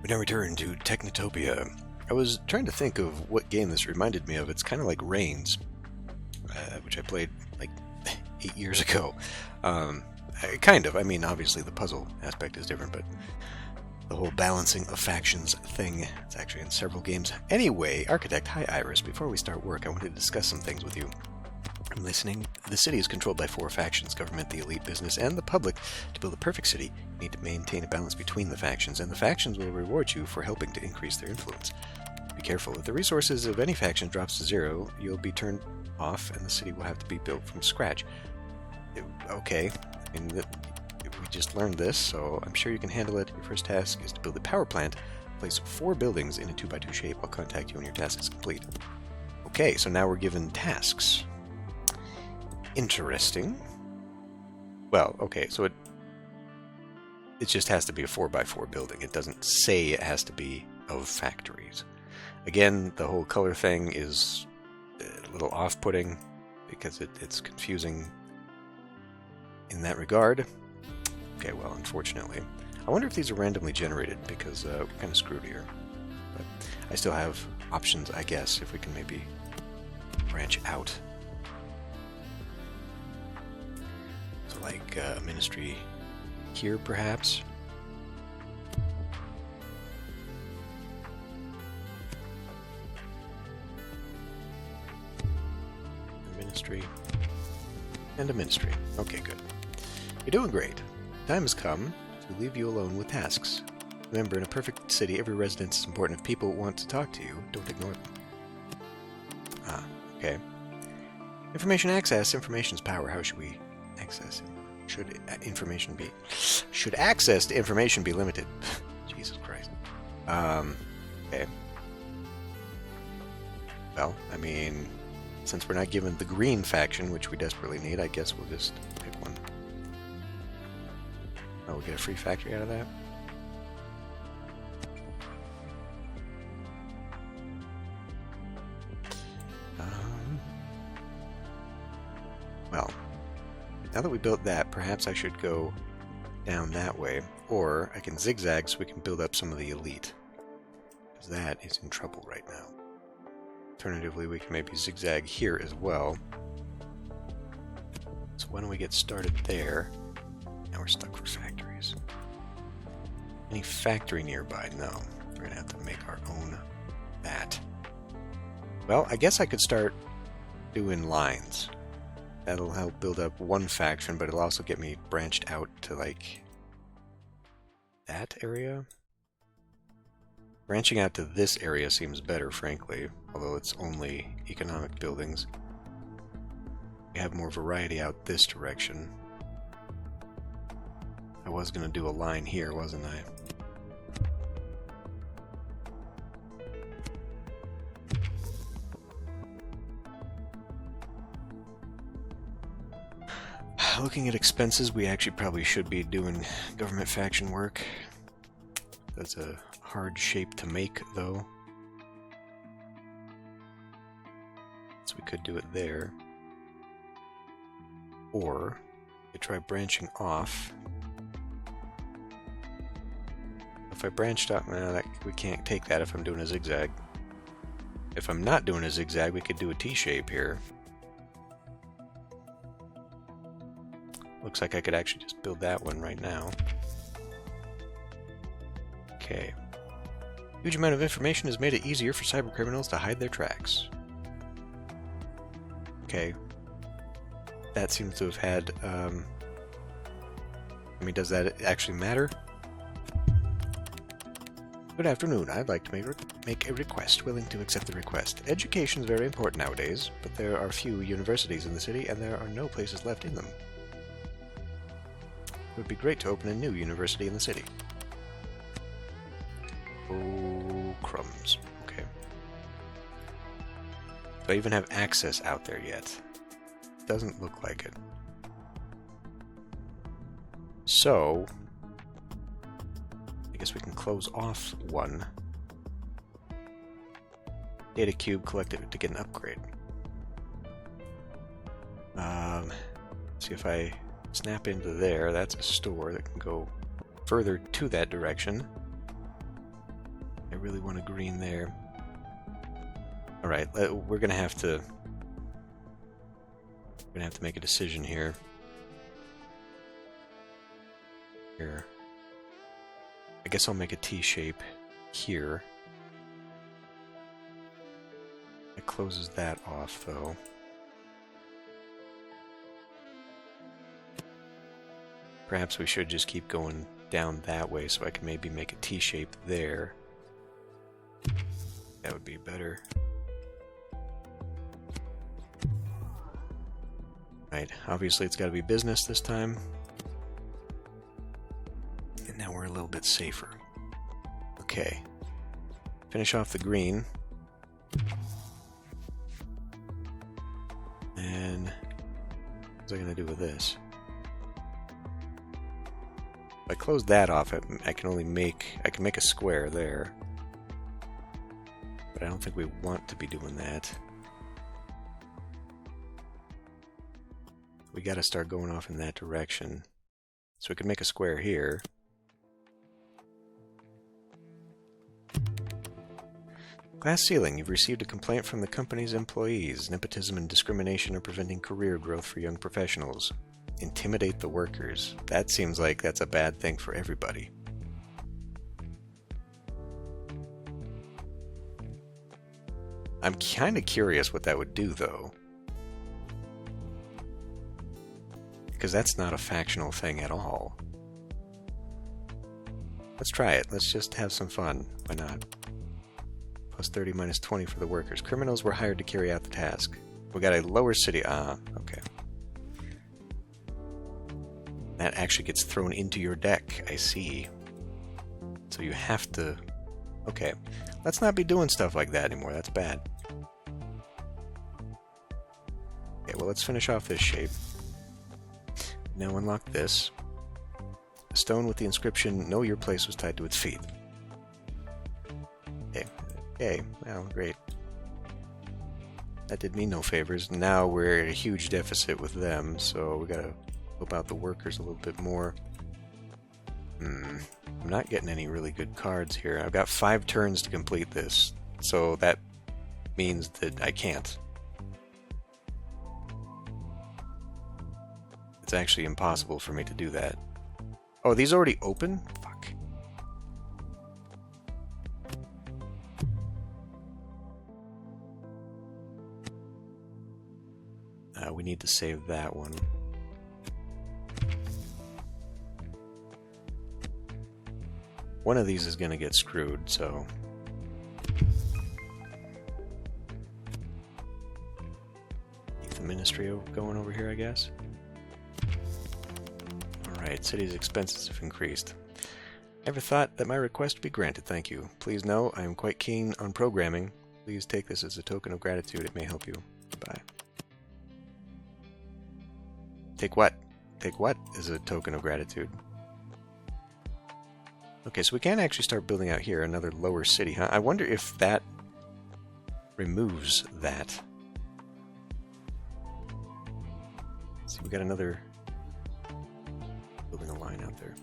We now return to Technotopia. I was trying to think of what game this reminded me of. It's kind of like Reigns, which I played like 8 years ago. Kind of. I mean, obviously the puzzle aspect is different, but the whole balancing of factions thing, it's actually in several games. Anyway, Architect, hi Iris. Before we start work, I wanted to discuss some things with you. I'm listening. The city is controlled by 4 factions: government, the elite, business, and the public. To build a perfect city, you need to maintain a balance between the factions, and the factions will reward you for helping to increase their influence. Be careful. If the resources of any faction drops to 0, you'll be turned off, and the city will have to be built from scratch. Okay. I mean, we just learned this, so I'm sure you can handle it. Your first task is to build a power plant. Place 4 buildings in a 2x2 shape. I'll contact you when your task is complete. Okay, so now we're given tasks. Interesting. Well, okay, so it just has to be a 4x4 building. It doesn't say it has to be of factories. Again, the whole color thing is a little off-putting because it's confusing in that regard. Okay, well, unfortunately. I wonder if these are randomly generated because we're kind of screwed here. But I still have options, I guess, if we can maybe branch out. So like ministry here, perhaps? A ministry. And a ministry. Okay, good. You're doing great. Time has come to leave you alone with tasks. Remember, in a perfect city, every resident is important. If people want to talk to you, don't ignore them. Ah, okay. Information access. Information's power. How should we access it? Should access to information be limited? Jesus Christ. Okay. Well, I mean, since we're not given the green faction, which we desperately need, I guess we'll just pick one. Oh, we'll get a free factory out of that? Well, now that we built that, perhaps I should go down that way. Or I can zigzag so we can build up some of the elite. Because that is in trouble right now. Alternatively, we can maybe zigzag here as well. So why don't we get started there? Now we're stuck for factories. Any factory nearby? No. We're going to have to make our own that. Well, I guess I could start doing lines. That'll help build up one faction, but it'll also get me branched out to, like, that area. Branching out to this area seems better, frankly, although it's only economic buildings. We have more variety out this direction. I was going to do a line here, wasn't I? Looking at expenses, we actually probably should be doing government faction work. That's a hard shape to make, though. So we could do it there. Or we could try branching off. If I branched out, we can't take that if I'm doing a zigzag. If I'm not doing a zigzag, we could do a T-shape here. Looks like I could actually just build that one right now. Okay. Huge amount of information has made it easier for cybercriminals to hide their tracks. Okay. That seems to have had, I mean, does that actually matter? Good afternoon. I'd like to make a request. Willing to accept the request. Education is very important nowadays, but there are few universities in the city, and there are no places left in them. It would be great to open a new university in the city. Oh, crumbs. Okay. Do I even have access out there yet? Doesn't look like it. So, I guess we can close off one. Data cube collected to get an upgrade. See if I snap into there. That's a store that can go further to that direction. really want a green there. Alright, we're gonna have to make a decision here. I guess I'll make a T shape here. It closes that off though. Perhaps we should just keep going down that way so I can maybe make a T shape there. That would be better. Right, obviously it's got to be business this time. And now we're a little bit safer. Okay. Finish off the green. And what's I going to do with this? If I close that off, I can make a square there. But I don't think we want to be doing that. We got to start going off in that direction. So we can make a square here. Glass ceiling. You've received a complaint from the company's employees. Nepotism and discrimination are preventing career growth for young professionals. Intimidate the workers. That seems like that's a bad thing for everybody. I'm kind of curious what that would do, though. Because that's not a factional thing at all. Let's try it. Let's just have some fun. Why not? Plus 30 minus 20 for the workers. Criminals were hired to carry out the task. We got a lower city. Okay. That actually gets thrown into your deck. I see. So you have to... Okay. Let's not be doing stuff like that anymore. That's bad. Okay, well, let's finish off this shape. Now unlock this. A stone with the inscription, "Know your place," was tied to its feet. Okay. Okay. Well, great. That did me no favors. Now we're at a huge deficit with them, so we gotta help out the workers a little bit more. I'm not getting any really good cards here. I've got 5 turns to complete this, so that means that I can't. It's actually impossible for me to do that. Oh, are these already open? Fuck. We need to save that one. One of these is going to get screwed, so... Keep the Ministry going over here, I guess. Alright, city's expenses have increased. Never thought that my request would be granted, thank you. Please know I am quite keen on programming. Please take this as a token of gratitude, it may help you. Bye. Take what? Take what as a token of gratitude? Okay, so we can actually start building out here, another lower city, huh? I wonder if that removes that. See, we got another building a line out there.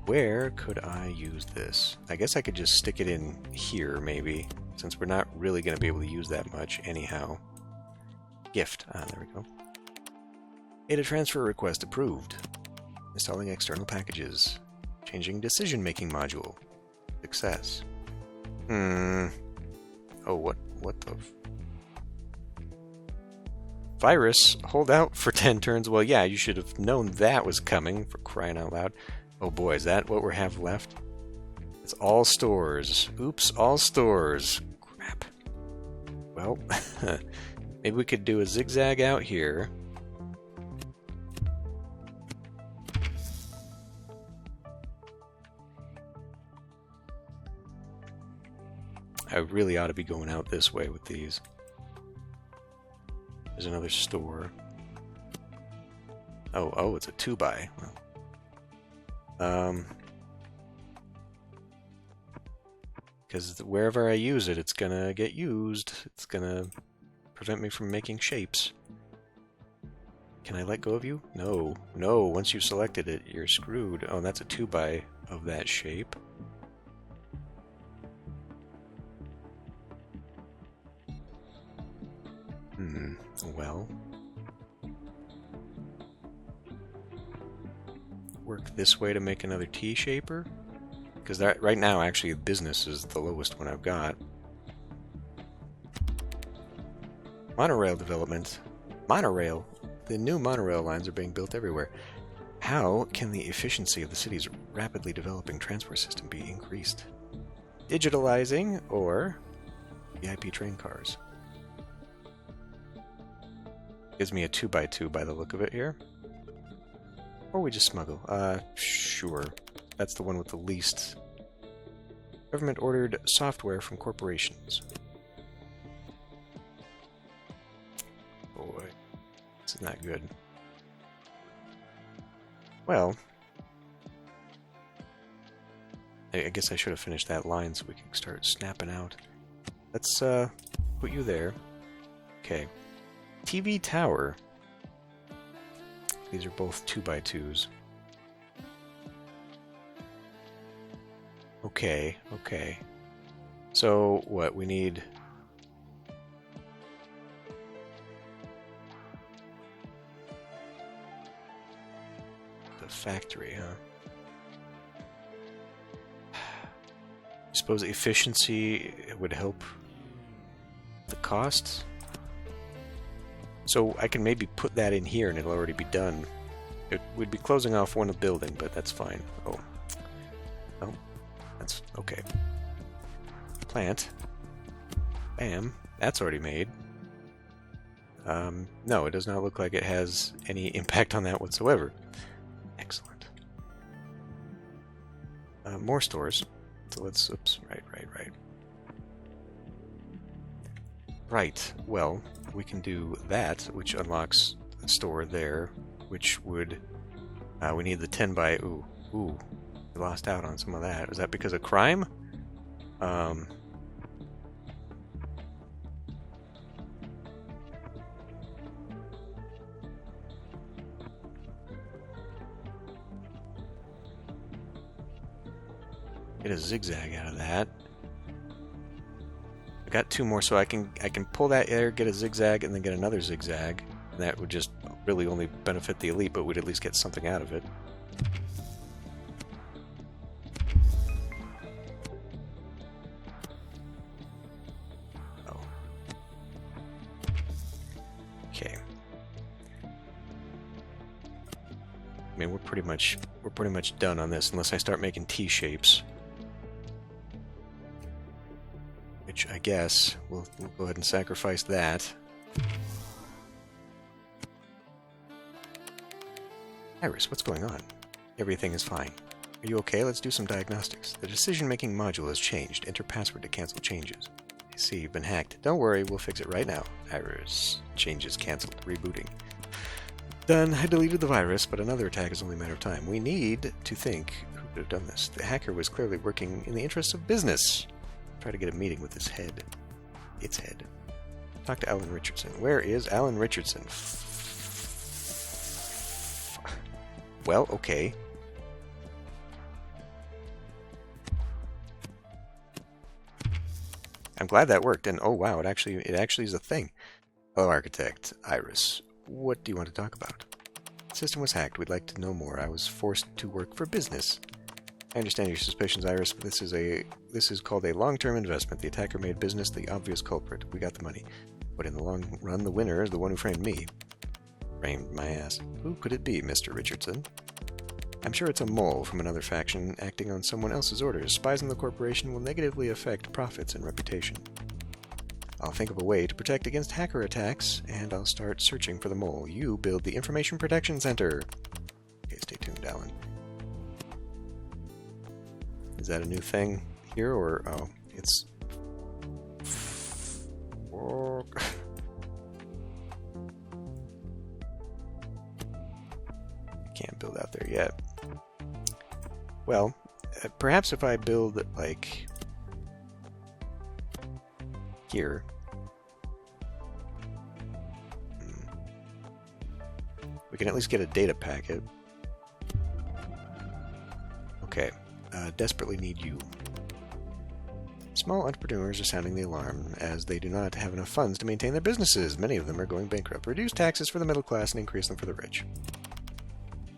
Where could I use this? I guess I could just stick it in here, maybe, since we're not really going to be able to use that much anyhow. Gift. There we go. Data transfer request approved. Installing external packages. Changing decision-making module. Success. Oh, what the... Virus, hold out for 10 turns. Well, yeah, you should have known that was coming, for crying out loud. Oh boy, is that what we have left? It's all stores. Oops, all stores. Crap. Well, maybe we could do a zigzag out here. I really ought to be going out this way with these. There's another store. Oh, it's a 2x. Well, because wherever I use it, it's gonna get used. It's gonna prevent me from making shapes. Can I let go of you? No. No, once you've selected it, you're screwed. Oh, that's a 2x of that shape. Well, work this way to make another T-shaper? Because that right now, actually, business is the lowest one I've got. Monorail development. Monorail? The new monorail lines are being built everywhere. How can the efficiency of the city's rapidly developing transport system be increased? Digitalizing or VIP train cars? Gives me a 2x2 by the look of it here. Or we just smuggle. Sure. That's the one with the least. Government-ordered software from corporations. Boy, this is not good. Well, I guess I should have finished that line so we can start snapping out. Let's put you there. Okay. TV tower. These are both 2x2s. Okay, okay. So, what, we need... the factory, huh? I suppose efficiency would help the costs? So I can maybe put that in here and it'll already be done. It would be closing off one building, but that's fine. Oh. Oh. That's okay. Plant. Bam. That's already made. No, it does not look like it has any impact on that whatsoever. Excellent. More stores. So let's... Oops. Right. Right. Well, we can do that, which unlocks a store there, which would... we need the 10 by... Ooh. We lost out on some of that. Was that because of crime? Get a zigzag out of that. I got 2 more, so I can pull that there, get a zigzag, and then get another zigzag. And that would just really only benefit the elite, but we'd at least get something out of it. Oh. Okay. I mean, we're pretty much done on this, unless I start making T-shapes. Which I guess we'll go ahead and sacrifice that. Iris, what's going on? Everything is fine. Are you okay? Let's do some diagnostics. The decision-making module has changed. Enter password to cancel changes. I see you've been hacked. Don't worry, we'll fix it right now. Iris. Changes cancelled. Rebooting. Done. I deleted the virus, but another attack is only a matter of time. We need to think who could have done this. The hacker was clearly working in the interests of business. Try to get a meeting with his head. Its head. Talk to Alan Richardson. Where is Alan Richardson? Well, okay. I'm glad that worked, and oh wow, it actually is a thing. Hello, Architect. Iris. What do you want to talk about? The system was hacked. We'd like to know more. I was forced to work for business. I understand your suspicions, Iris, but this is called a long-term investment. The attacker made business the obvious culprit. We got the money. But in the long run, the winner is the one who framed me. Framed my ass. Who could it be, Mr. Richardson? I'm sure it's a mole from another faction acting on someone else's orders. Spies in the corporation will negatively affect profits and reputation. I'll think of a way to protect against hacker attacks, and I'll start searching for the mole. You build the Information Protection Center. Okay, stay tuned, Alan. Is that a new thing here, or... oh, it's... Can't build out there yet. Well, perhaps if I build, like... here... we can at least get a data packet. Okay. Desperately need you. Small entrepreneurs are sounding the alarm, as they do not have enough funds to maintain their businesses. Many of them are going bankrupt. Reduce taxes for the middle class and increase them for the rich.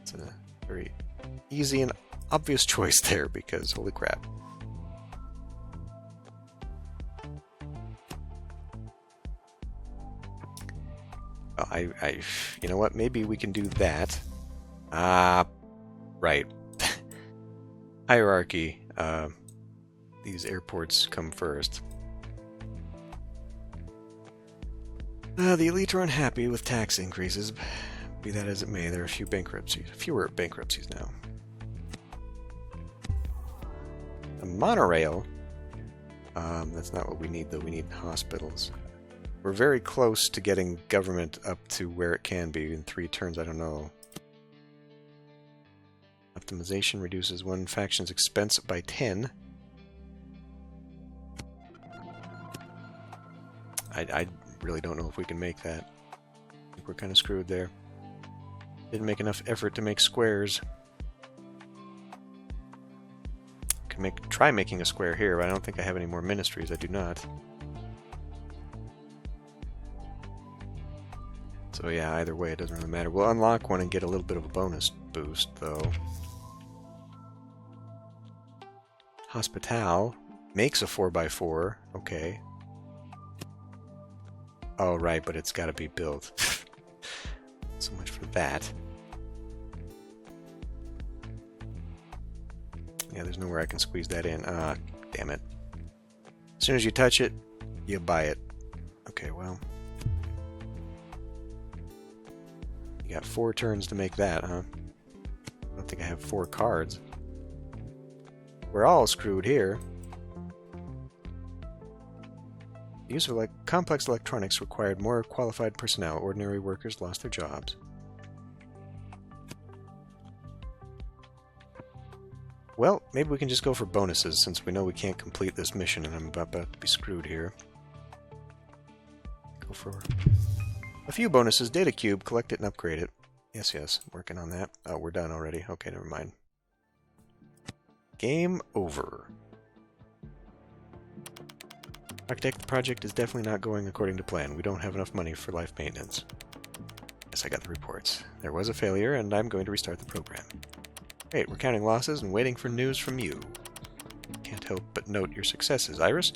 It's a very easy and obvious choice there, because holy crap. Oh, you know what? Maybe we can do that. Right. Hierarchy. These airports come first. The elite are unhappy with tax increases. Be that as it may, there are fewer bankruptcies now. A monorail. That's not what we need, though. We need hospitals. We're very close to getting government up to where it can be in 3 turns. I don't know. Optimization reduces one faction's expense by 10. I really don't know if we can make that. I think we're kind of screwed there. Didn't make enough effort to make squares. Can try making a square here, but I don't think I have any more ministries. I do not. So yeah, either way, it doesn't really matter. We'll unlock one and get a little bit of a bonus boost, though. Hospital makes a 4x4. Okay. Oh, right, but it's got to be built. So much for that. Yeah, there's nowhere I can squeeze that in. Ah, damn it. As soon as you touch it, you buy it. Okay, well. You got 4 turns to make that, huh? I don't think I have 4 cards. We're all screwed here. The use of complex electronics required more qualified personnel. Ordinary workers lost their jobs. Well, maybe we can just go for bonuses, since we know we can't complete this mission and I'm about to be screwed here. Go for a few bonuses. Data cube, collect it and upgrade it. Yes, yes, working on that. Oh, we're done already. Okay, never mind. Game over. Architect, the project is definitely not going according to plan. We don't have enough money for life maintenance. Yes, I got the reports. There was a failure, and I'm going to restart the program. Great, we're counting losses and waiting for news from you. Can't help but note your successes, Iris,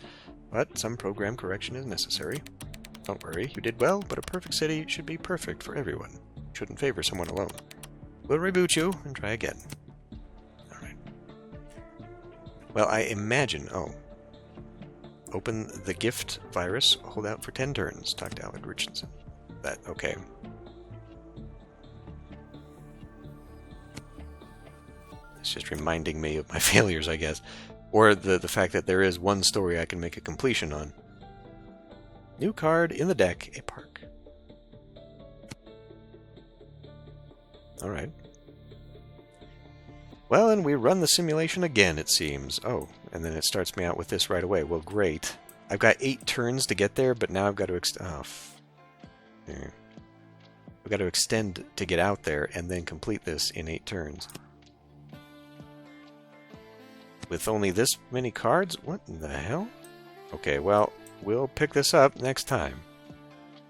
but some program correction is necessary. Don't worry, you did well, but a perfect city should be perfect for everyone. Shouldn't favor someone alone. We'll reboot you and try again. Alright. Well, I imagine... Oh. Open the gift virus. Hold out for 10 turns. Talk to Alec Richardson. That, okay. It's just reminding me of my failures, I guess. Or the fact that there is one story I can make a completion on. New card in the deck, a park. Alright. Well, and we run the simulation again, it seems. Oh, and then it starts me out with this right away. Well, great. I've got 8 turns to get there, but now I've got to I've got to extend to get out there and then complete this in 8 turns. With only this many cards? What in the hell? Okay, well, we'll pick this up next time.